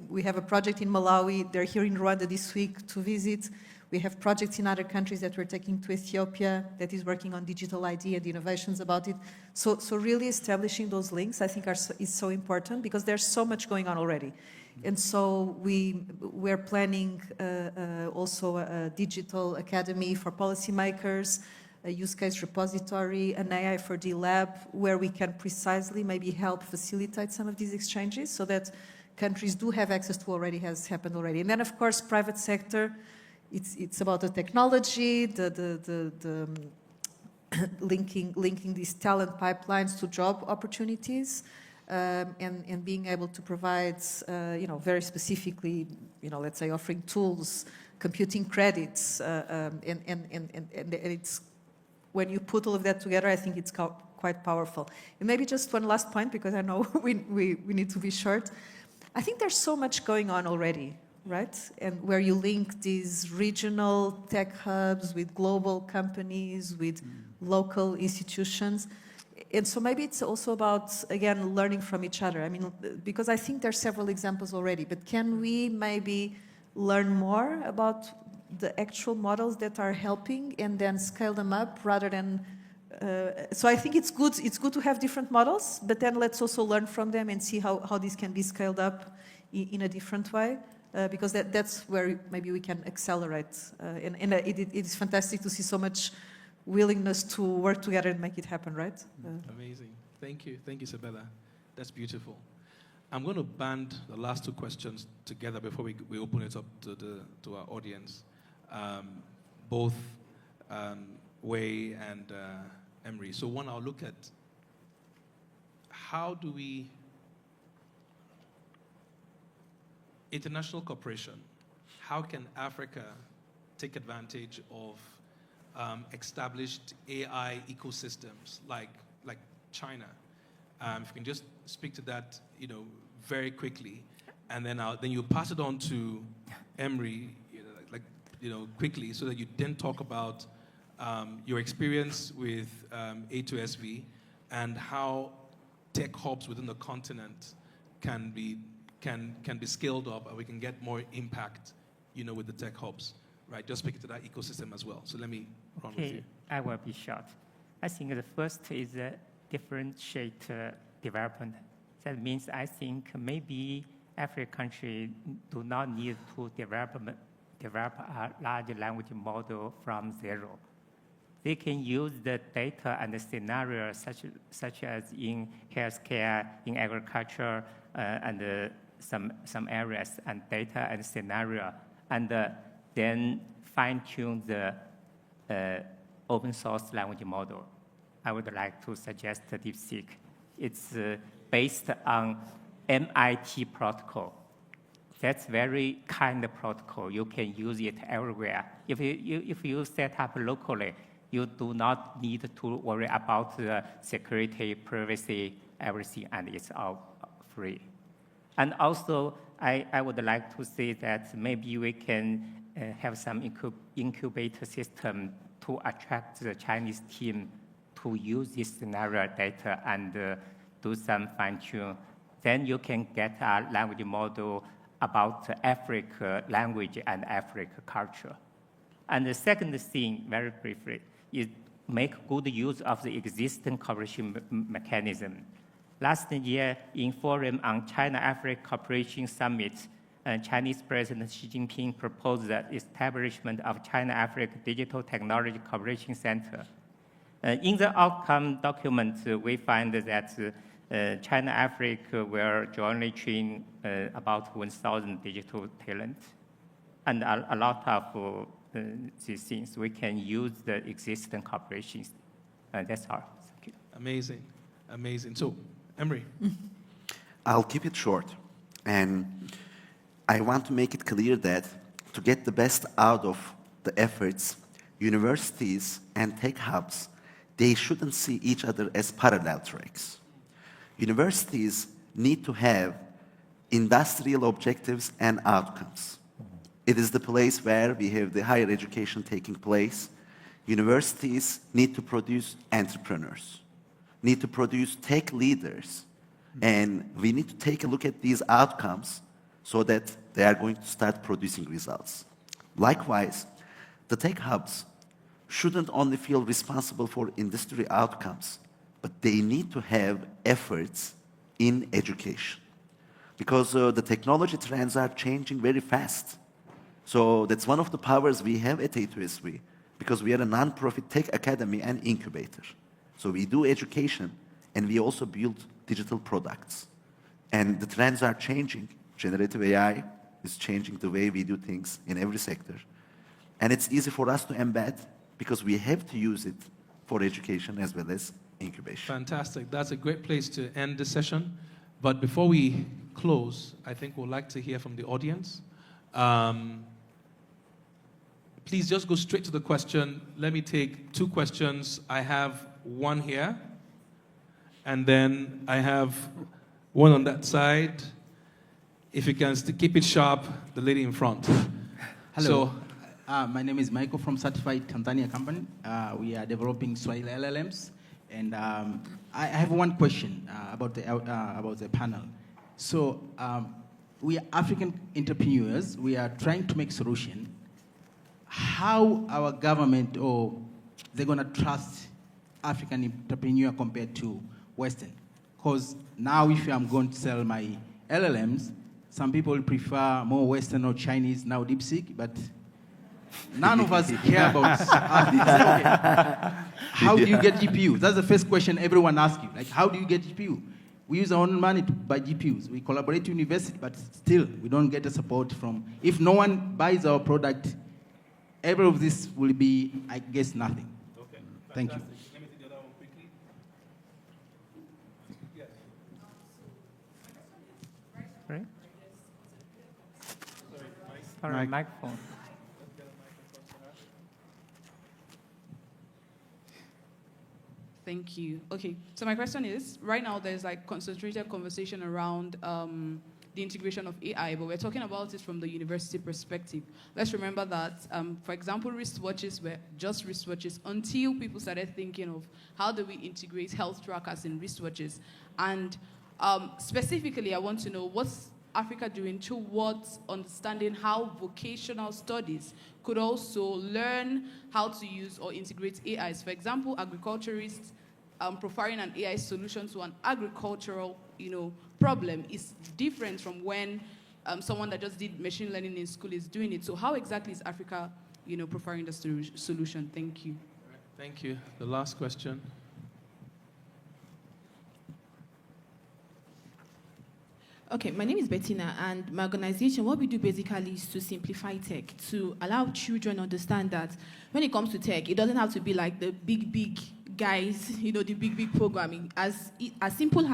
we have a project in Malawi, they're here in Rwanda this week to visit. We have projects in other countries that we're taking to Ethiopia that is working on digital ID and innovations about it. So really establishing those links, I think, is so important, because there's so much going on already. And so we're planning also a digital academy for policymakers, a use case repository, an AI for D lab, where we can precisely maybe help facilitate some of these exchanges so that countries do have access to already has happened already. And then, of course, private sector. It's about the technology, the linking these talent pipelines to job opportunities, and being able to provide, very specifically, let's say, offering tools, computing credits, and it's, when you put all of that together, I think it's quite powerful. And maybe just one last point, because I know we need to be short. I think there's so much going on already, right? And where you link these regional tech hubs with global companies, with local institutions. And so maybe it's also about, again, learning from each other. I mean, because I think there are several examples already, but can we maybe learn more about the actual models that are helping and then scale them up rather than... so I think it's good to have different models, but then let's also learn from them and see how this can be scaled up in a different way. Because that's where maybe we can accelerate. And it is fantastic to see so much willingness to work together and make it happen, right? Amazing. Thank you, Isabella. That's beautiful. I'm going to band the last 2 questions together before we open it up to our audience. Both Wei and Emre. So one, I'll look at how do we... International cooperation. How can Africa take advantage of established AI ecosystems like China? If you can just speak to that, very quickly, and then you pass it on to Emre, quickly, so that you then talk about your experience with A2SV and how tech hubs within the continent can be scaled up, and we can get more impact, with the tech hubs, right? Just speak to that ecosystem as well. So let me run with you. I will be short. I think the first is differentiate development. That means I think maybe every country do not need to develop a large language model from zero. They can use the data and the scenarios such as in healthcare, in agriculture, and some areas, and data and scenario, and then fine-tune the open source language model. I would like to suggest DeepSeek. It's based on MIT protocol. That's very kind of protocol. You can use it everywhere. If you set up locally, you do not need to worry about the security, privacy, everything, and it's all free. And also, I would like to say that maybe we can have some incubator system to attract the Chinese team to use this scenario data and do some fine-tune. Then you can get a language model about Africa language and Africa culture. And the second thing, very briefly, is make good use of the existing cooperation mechanism. Last year, in Forum on China-Africa Cooperation Summit, Chinese President Xi Jinping proposed the establishment of China-Africa Digital Technology Cooperation Center. In the outcome document, we find that China-Africa will jointly train about 1,000 digital talents. And a lot of these things, we can use the existing corporations. That's all. Thank you. Amazing, amazing. So, Emre. I'll keep it short. And I want to make it clear that to get the best out of the efforts, universities and tech hubs, they shouldn't see each other as parallel tracks. Universities need to have industrial objectives and outcomes. It is the place where we have the higher education taking place. Universities need to produce entrepreneurs, need to produce tech leaders, and we need to take a look at these outcomes so that they are going to start producing results. Likewise, the tech hubs shouldn't only feel responsible for industry outcomes, but they need to have efforts in education. Because the technology trends are changing very fast. So that's one of the powers we have at A2SV, because we are a non-profit tech academy and incubator. So we do education, and we also build digital products. And the trends are changing. Generative AI is changing the way we do things in every sector. And it's easy for us to embed, because we have to use it for education as well as incubation. Fantastic. That's a great place to end the session. But before we close, I think we'd like to hear from the audience. Please just go straight to the question. Let me take 2 questions. I have one here, and then I have one on that side. If you can keep it sharp, the lady in front. Hello. My name is Michael from Certified Tanzania Company. We are developing Swahili LLMs. And I have one question about the panel. So we are African entrepreneurs. We are trying to make solution. How our government or they're going to trust African entrepreneur compared to Western? Because now if I'm going to sell my LLMs, some people prefer more Western or Chinese, now DeepSeek, but none of us care about okay. How do you get GPU? That's the first question everyone asks you. Like, how do you get GPU? We use our own money to buy GPUs. We collaborate with university, but still, we don't get the support from... If no one buys our product, every of this will be, I guess, nothing. Okay. Thank you. Let me take the other one quickly. Yes. Right? Sorry, microphone. Thank you. Okay, so my question is, right now there's like concentrated conversation around the integration of AI, but we're talking about it from the university perspective. Let's remember that, for example, wristwatches were just wristwatches until people started thinking of how do we integrate health trackers in wristwatches. And specifically, I want to know what's Africa doing towards understanding how vocational studies could also learn how to use or integrate AIs. For example, agriculturists profiling an AI solution to an agricultural, problem is different from when someone that just did machine learning in school is doing it. So how exactly is Africa, profiling the solution? Thank you. Thank you. The last question. Okay, my name is Bettina, and my organization, what we do basically is to simplify tech, to allow children understand that when it comes to tech, it doesn't have to be like the big guys, the big programming. As simple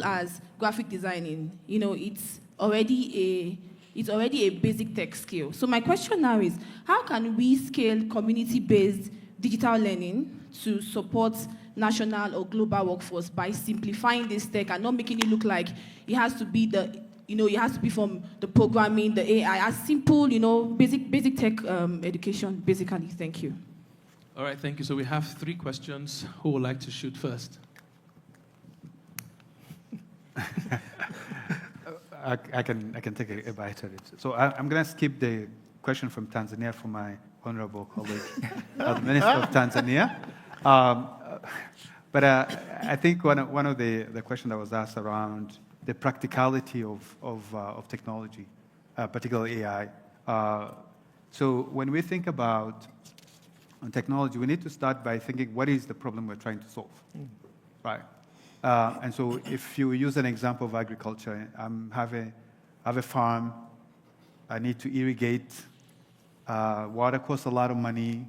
as graphic designing, it's already a basic tech skill. So my question now is, how can we scale community-based digital learning to support national or global workforce by simplifying this tech and not making it look like it has to be it has to be from the programming, the AI, as simple, basic tech education, basically. Thank you. All right, thank you. So we have 3 questions. Who would like to shoot first? I can take a bite at it. So I'm going to skip the question from Tanzania from my honorable colleague, the Minister of Tanzania. But I think one of the questions that was asked around the practicality of technology, particularly AI. So when we think about technology, we need to start by thinking, what is the problem we're trying to solve, right? And so if you use an example of agriculture, I have a farm, I need to irrigate, water costs a lot of money.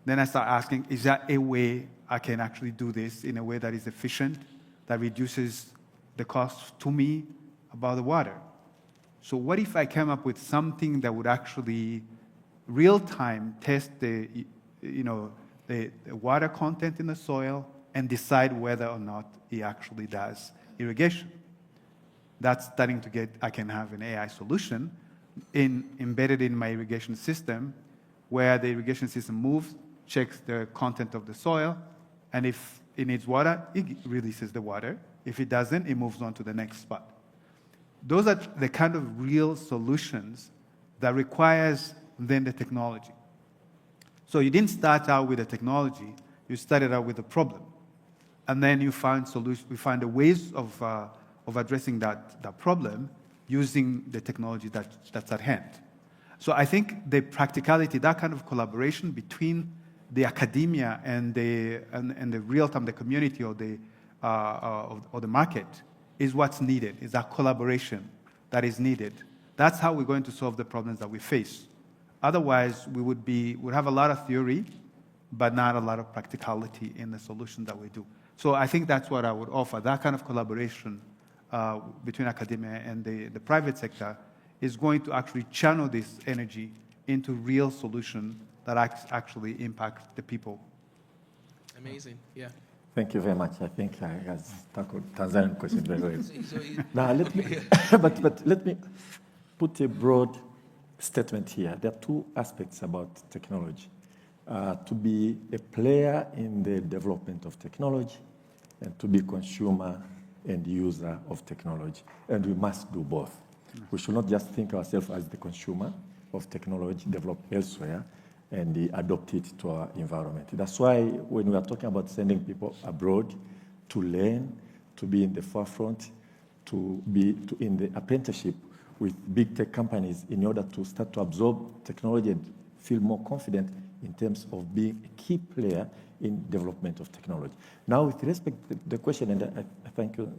Then I start asking, is there a way I can actually do this in a way that is efficient, that reduces the cost to me about the water? So what if I came up with something that would actually real-time test the water content in the soil and decide whether or not it actually does irrigation? That's starting to get, I can have an AI solution embedded in my irrigation system, where the irrigation system moves, checks the content of the soil, and if it needs water, it releases the water. If it doesn't, it moves on to the next spot. Those are the kind of real solutions that requires then the technology. So you didn't start out with the technology, you started out with the problem. And then you find the ways of addressing that problem using the technology that's at hand. So I think the practicality, that kind of collaboration between the academia and the real-time, the community or the market is what's needed, is that collaboration that is needed. That's how we're going to solve the problems that we face. Otherwise, we'd have a lot of theory, but not a lot of practicality in the solution that we do. So I think that's what I would offer. That kind of collaboration between academia and the private sector is going to actually channel this energy into real solutions that actually impact the people. Amazing, yeah. Thank you very much. I think I has tackled Tanzanian question very well. Now, let me put a broad statement here. There are two aspects about technology. To be a player in the development of technology and to be consumer and user of technology. And we must do both. We should not just think ourselves as the consumer of technology developed elsewhere and adopt it to our environment. That's why when we are talking about sending people abroad to learn, to be in the forefront, to be in the apprenticeship with big tech companies in order to start to absorb technology and feel more confident in terms of being a key player in development of technology. Now, with respect to the question, and I thank you,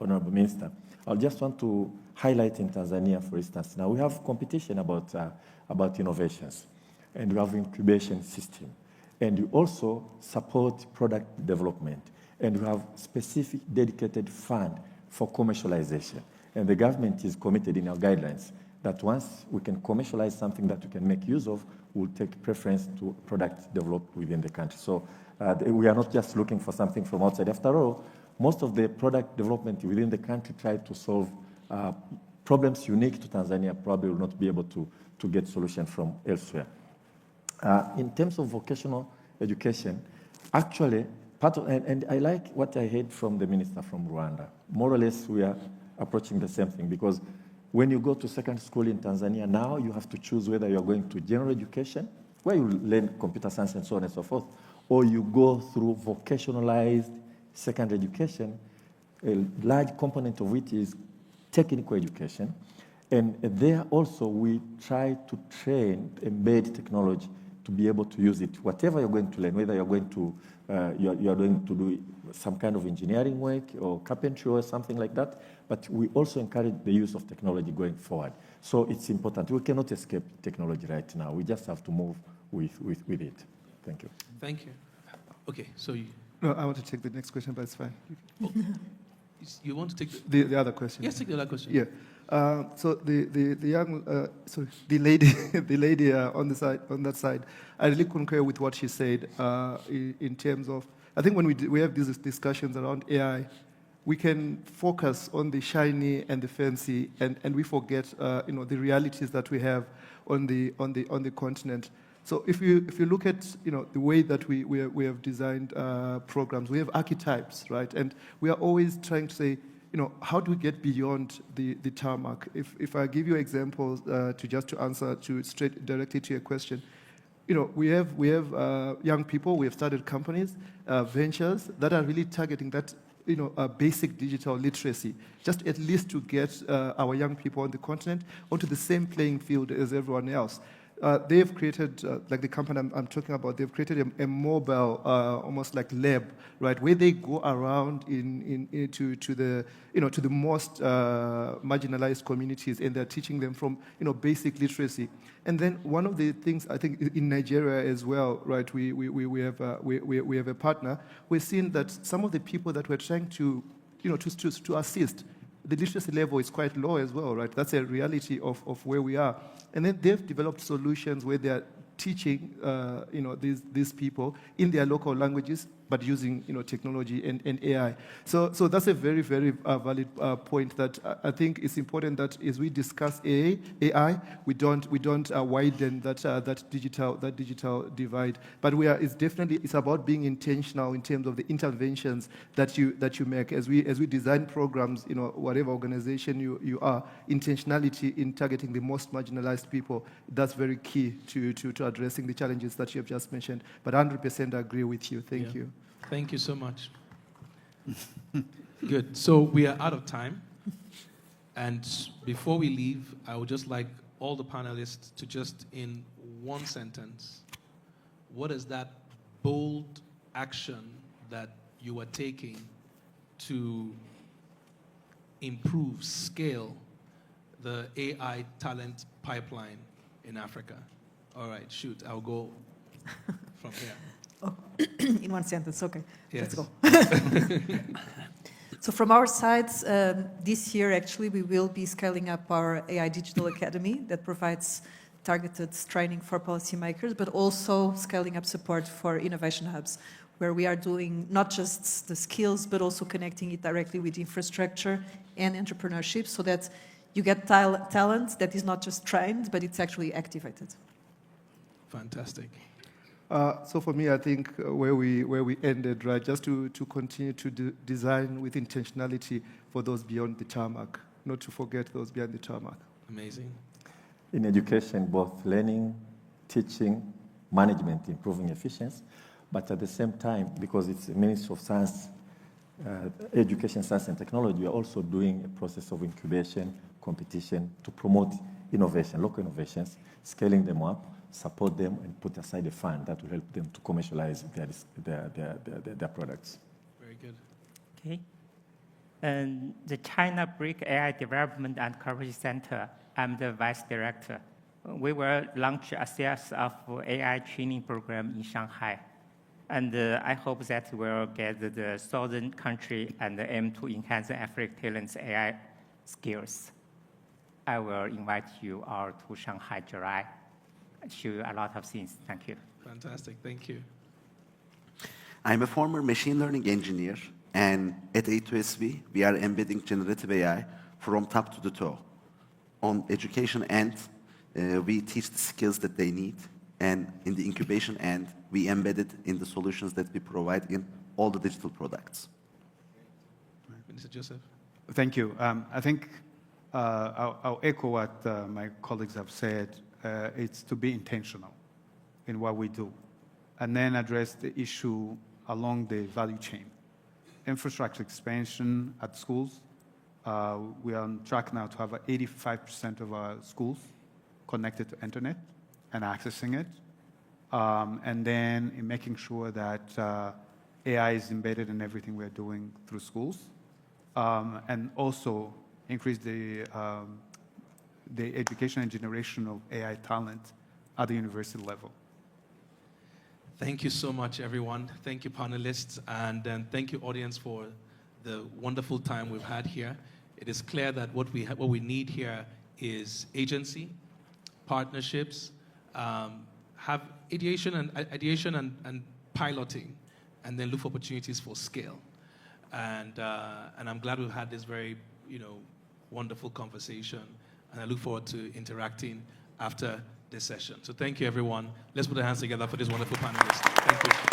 Honorable Minister, I just want to highlight in Tanzania, for instance, now we have competition about innovations, and we have incubation system, and we also support product development, and we have specific dedicated fund for commercialization. And the government is committed in our guidelines that once we can commercialize something that we can make use of, we'll take preference to products developed within the country. So we are not just looking for something from outside. After all, most of the product development within the country try to solve problems unique to Tanzania, probably will not be able to get solutions from elsewhere. In terms of vocational education, actually, and I like what I heard from the minister from Rwanda. More or less, we are approaching the same thing, because when you go to secondary school in Tanzania now, you have to choose whether you're going to general education, where you learn computer science and so on and so forth, or you go through vocationalized secondary education. A large component of it is technical education. And there also we try to train, embed technology to be able to use it. Whatever you're going to learn, whether you're going to you're going to do some kind of engineering work or carpentry or something like that, but we also encourage the use of technology going forward. So it's important. We cannot escape technology right now. We just have to move with it. Thank you. Thank you. Okay, so you... No, I want to take the next question, but it's fine. Oh, you want to take the other question? Yes, take the other question. Yeah. So the young, the lady on that side, I really concur with what she said in terms of, I think when we have these discussions around AI, we can focus on the shiny and the fancy, and we forget the realities that we have on the continent. So if you look at the way that we have designed programs, we have archetypes, right? And we are always trying to say, how do we get beyond the tarmac? If I give you examples to answer straight directly to your question, we have young people. We have started companies, ventures that are really targeting that basic digital literacy, just at least to get our young people on the continent onto the same playing field as everyone else. They've created, like the company I'm talking about, they've created a mobile, almost like lab, right, where they go around to the most marginalized communities, and they're teaching them from basic literacy. And then one of the things I think in Nigeria as well, right, we have a partner. We're seeing that some of the people that we're trying to assist, the literacy level is quite low as well, right? That's a reality of where we are. And then they've developed solutions where they're teaching, these people in their local languages, but using, technology and AI. So that's a very, very valid point that I think it's important that as we discuss AI, we don't widen that digital divide. But it's about being intentional in terms of the interventions that you make as we design programs. Whatever organization you are, intentionality in targeting the most marginalized people. That's very key to addressing the challenges that you have just mentioned. But 100% agree with you. Thank you. Thank you so much. Good. So we are out of time. And before we leave, I would just like all the panelists to just, in one sentence, what is that bold action that you are taking to improve, scale the AI talent pipeline in Africa? All right, shoot, I'll go from here. Oh, in one sentence, okay. Yes. Let's go. So from our side, this year actually we will be scaling up our AI Digital Academy that provides targeted training for policymakers, but also scaling up support for innovation hubs, where we are doing not just the skills, but also connecting it directly with infrastructure and entrepreneurship so that you get talent that is not just trained, but it's actually activated. Fantastic. So for me, I think where we ended, right, just to continue to design with intentionality for those beyond the tarmac, not to forget those beyond the tarmac. Amazing. In education, both learning, teaching, management, improving efficiency, but at the same time, because it's the Ministry of Science, Education, Science and Technology, we are also doing a process of incubation, competition to promote innovation, local innovations, scaling them up, support them, and put aside a fund that will help them to commercialize their products. Very good. Okay. And the China BRIC AI Development and Cooperation Center, I'm the vice director. We will launch a series of AI training program in Shanghai. And I hope that we'll get the southern country and aim to enhance African talents' AI skills. I will invite you all to Shanghai, July. Show you a lot of things. Thank you. Fantastic. Thank you. I'm a former machine learning engineer, and at A2SV, we are embedding generative AI from top to the toe. On education end, we teach the skills that they need, and in the incubation end, we embed it in the solutions that we provide in all the digital products. Minister Joseph. Thank you. I think I'll echo what my colleagues have said. It's to be intentional in what we do, and then address the issue along the value chain. Infrastructure expansion at schools. We are on track now to have 85% of our schools connected to internet and accessing it. And then in making sure that AI is embedded in everything we're doing through schools. And also increase the education and generation of AI talent at the university level. Thank you so much, everyone. Thank you, panelists, and thank you, audience, for the wonderful time we've had here. It is clear that what we need here is agency, partnerships, have ideation and piloting, and then look for opportunities for scale. And I'm glad we've had this very, wonderful conversation. And I look forward to interacting after this session. So thank you, everyone. Let's put our hands together for this wonderful panelists. Thank you.